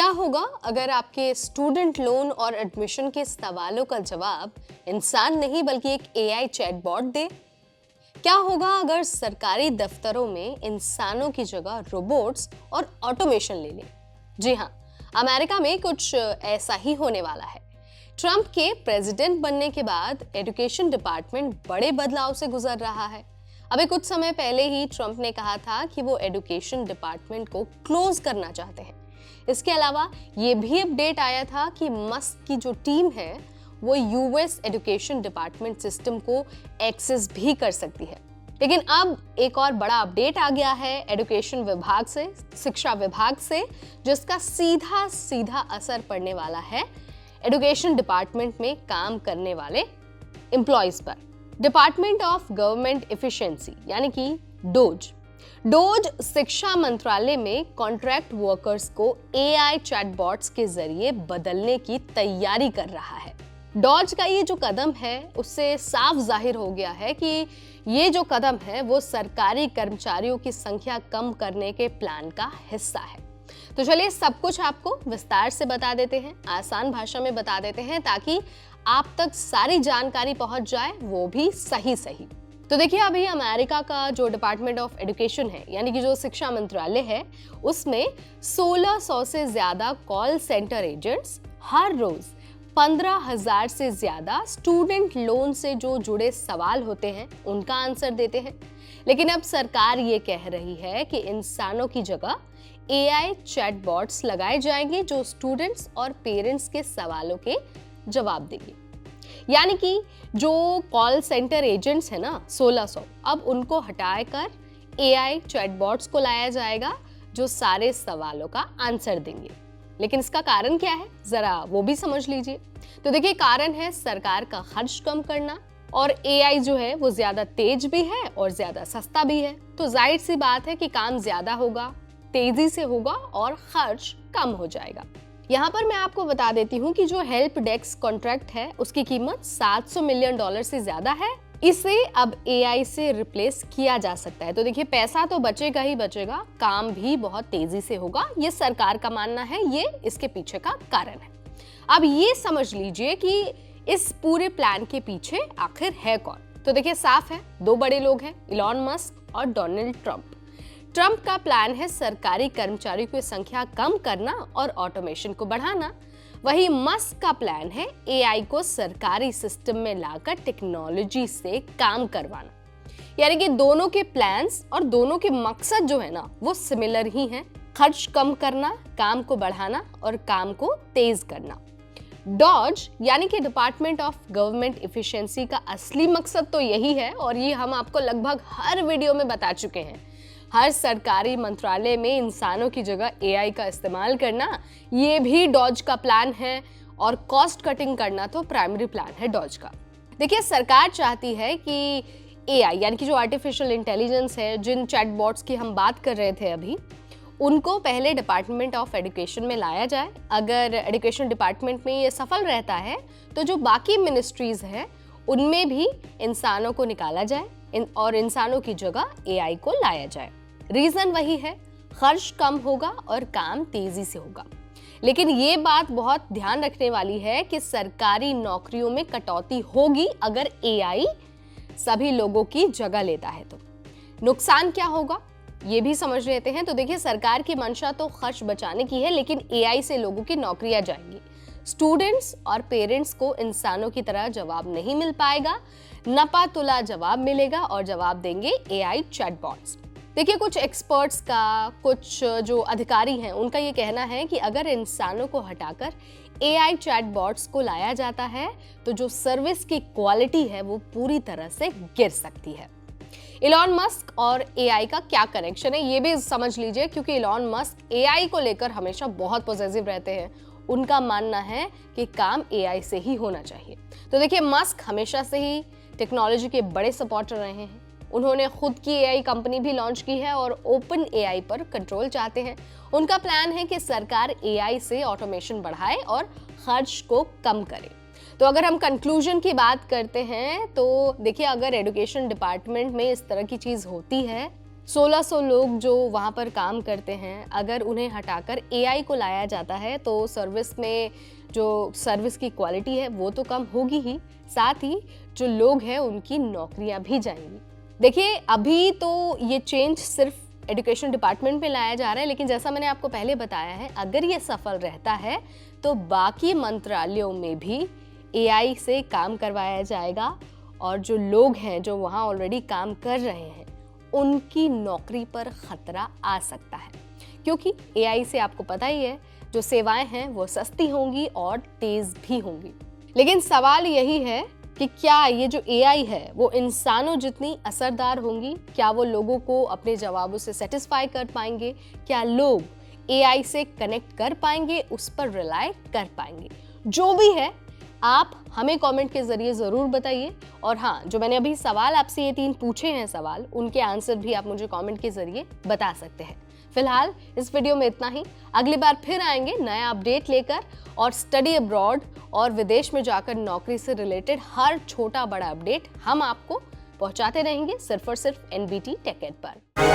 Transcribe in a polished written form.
क्या होगा अगर आपके स्टूडेंट लोन और एडमिशन के सवालों का जवाब इंसान नहीं बल्कि एक एआई चैटबॉट दे? क्या होगा अगर सरकारी दफ्तरों में इंसानों की जगह रोबोट्स और ऑटोमेशन ले लें? जी हाँ, अमेरिका में कुछ ऐसा ही होने वाला है। ट्रंप के प्रेसिडेंट बनने के बाद एजुकेशन डिपार्टमेंट बड़े बदलाव से गुजर रहा है। अभी कुछ समय पहले ही ट्रंप ने कहा था कि वो एजुकेशन डिपार्टमेंट को क्लोज करना चाहते हैं। इसके अलावा ये भी अपडेट आया था कि मस्क की जो टीम है वो यूएस एजुकेशन डिपार्टमेंट सिस्टम को एक्सेस भी कर सकती है। लेकिन अब एक और बड़ा अपडेट आ गया है एजुकेशन विभाग से, शिक्षा विभाग से, जिसका सीधा सीधा असर पड़ने वाला है एजुकेशन डिपार्टमेंट में काम करने वाले एम्प्लॉयज पर। डिपार्टमेंट ऑफ गवर्नमेंट एफिशिएंसी यानी कि डोज शिक्षा मंत्रालय में कॉन्ट्रैक्ट वर्कर्स को एआई चैटबॉट्स के जरिए बदलने की तैयारी कर रहा है। डॉज का ये जो कदम है उससे साफ जाहिर हो गया है कि ये जो कदम है वो सरकारी कर्मचारियों की संख्या कम करने के प्लान का हिस्सा है। तो चलिए सब कुछ आपको विस्तार से बता देते हैं, आसान भाषा में बता देते हैं ताकि आप तक सारी जानकारी पहुंच जाए, वो भी सही। तो देखिए, अभी अमेरिका का जो डिपार्टमेंट ऑफ एजुकेशन है यानी कि जो शिक्षा मंत्रालय है, उसमें 1600 से ज्यादा कॉल सेंटर एजेंट्स हर रोज 15,000 से ज्यादा स्टूडेंट लोन से जो जुड़े सवाल होते हैं उनका आंसर देते हैं। लेकिन अब सरकार ये कह रही है कि इंसानों की जगह एआई चैटबॉट्स लगाए जाएंगे जो स्टूडेंट्स और पेरेंट्स के सवालों के जवाब देंगे। यानी कि जो कॉल सेंटर एजेंट्स है ना 1600, अब उनको हटाकर एआई चैटबॉट्स को लाया जाएगा जो सारे सवालों का आंसर देंगे। लेकिन इसका कारण क्या है, जरा वो भी समझ लीजिए। तो देखिए, कारण है सरकार का खर्च कम करना, और एआई जो है वो ज्यादा तेज भी है और ज्यादा सस्ता भी है। तो जाहिर सी बात है कि काम ज्यादा होगा, तेजी से होगा और खर्च कम हो जाएगा। यहाँ पर मैं आपको बता देती हूँ कि जो हेल्प डेस्क कॉन्ट्रैक्ट है उसकी कीमत $700 मिलियन से ज्यादा है। इसे अब एआई से रिप्लेस किया जा सकता है। तो देखिए, पैसा तो बचेगा ही बचेगा, काम भी बहुत तेजी से होगा, ये सरकार का मानना है, ये इसके पीछे का कारण है। अब ये समझ लीजिए कि इस पूरे प्लान के पीछे आखिर है कौन। तो देखिए, साफ है, दो बड़े लोग हैं, इलॉन मस्क और डोनाल्ड ट्रंप। ट्रंप का प्लान है सरकारी कर्मचारियों की संख्या कम करना और ऑटोमेशन को बढ़ाना। वही मस्क का प्लान है एआई को सरकारी सिस्टम में लाकर टेक्नोलॉजी से काम करवाना। यानी कि दोनों के प्लान्स और दोनों के मकसद जो है ना वो सिमिलर ही हैं, खर्च कम करना, काम को बढ़ाना और काम को तेज करना। डॉज यानी कि डिपार्टमेंट ऑफ गवर्नमेंट एफिशिएंसी का असली मकसद तो यही है, और ये हम आपको लगभग हर वीडियो में बता चुके हैं। हर सरकारी मंत्रालय में इंसानों की जगह एआई का इस्तेमाल करना, ये भी डॉज का प्लान है, और कॉस्ट कटिंग करना तो प्राइमरी प्लान है डॉज का। देखिए, सरकार चाहती है कि एआई यानी कि जो आर्टिफिशियल इंटेलिजेंस है, जिन चैटबॉट्स की हम बात कर रहे थे अभी, उनको पहले डिपार्टमेंट ऑफ एजुकेशन में लाया जाए। अगर एजुकेशन डिपार्टमेंट में ये सफल रहता है तो जो बाकी मिनिस्ट्रीज हैं उनमें भी इंसानों को निकाला जाए और इंसानों की जगह एआई को लाया जाए। रीजन वही है, खर्च कम होगा और काम तेजी से होगा। लेकिन ये बात बहुत ध्यान रखने वाली है कि सरकारी नौकरियों में कटौती होगी अगर एआई सभी लोगों की जगह लेता है। तो नुकसान क्या होगा ये भी समझ लेते हैं। तो देखिए, सरकार की मंशा तो खर्च बचाने की है, लेकिन एआई से लोगों की नौकरियां जाएंगी। स्टूडेंट्स और पेरेंट्स को इंसानों की तरह जवाब नहीं मिल पाएगा, नपा तुला जवाब मिलेगा और जवाब देंगे एआई चैटबॉट्स। देखिए, कुछ एक्सपर्ट्स का, कुछ जो अधिकारी हैं उनका ये कहना है कि अगर इंसानों को हटाकर एआई चैटबॉट्स को लाया जाता है तो जो सर्विस की क्वालिटी है वो पूरी तरह से गिर सकती है। इलॉन मस्क और एआई का क्या कनेक्शन है ये भी समझ लीजिए, क्योंकि इलॉन मस्क एआई को लेकर हमेशा बहुत पॉजिटिव रहते हैं। उनका मानना है कि काम एआई से ही होना चाहिए। तो देखिए, मस्क हमेशा से ही टेक्नोलॉजी के बड़े सपोर्टर रहे हैं। उन्होंने खुद की एआई कंपनी भी लॉन्च की है और ओपन एआई पर कंट्रोल चाहते हैं। उनका प्लान है कि सरकार एआई से ऑटोमेशन बढ़ाए और खर्च को कम करे। तो अगर हम कंक्लूजन की बात करते हैं तो देखिए, अगर एजुकेशन डिपार्टमेंट में इस तरह की चीज होती है 1600 लोग जो वहाँ पर काम करते हैं, अगर उन्हें हटाकर एआई को लाया जाता है तो सर्विस में जो सर्विस की क्वालिटी है वो तो कम होगी ही, साथ ही जो लोग हैं उनकी नौकरियां भी जाएंगी। देखिए, अभी तो ये चेंज सिर्फ एजुकेशन डिपार्टमेंट में लाया जा रहा है, लेकिन जैसा मैंने आपको पहले बताया है, अगर ये सफल रहता है तो बाकी मंत्रालयों में भी एआई से काम करवाया जाएगा और जो लोग हैं जो वहाँ ऑलरेडी काम कर रहे हैं उनकी नौकरी पर खतरा आ सकता है, क्योंकि एआई से आपको पता ही है जो सेवाएं हैं वो सस्ती होंगी और तेज भी होंगी। लेकिन सवाल यही है कि क्या ये जो एआई है वो इंसानों जितनी असरदार होंगी? क्या वो लोगों को अपने जवाबों से सेटिस्फाई कर पाएंगे? क्या लोग एआई से कनेक्ट कर पाएंगे, उस पर रिलाय कर पाएंगे? जो भी है, आप हमें कमेंट के जरिए जरूर बताइए। और हाँ, जो मैंने अभी सवाल आपसे ये 3 पूछे हैं सवाल, उनके आंसर भी आप मुझे कमेंट के जरिए बता सकते हैं। फिलहाल इस वीडियो में इतना ही। अगली बार फिर आएंगे नया अपडेट लेकर, और स्टडी अब्रॉड और विदेश में जाकर नौकरी से रिलेटेड हर छोटा बड़ा अपडेट हम आपको पहुंचाते रहेंगे, सिर्फ और सिर्फ NBT टेक एड पर।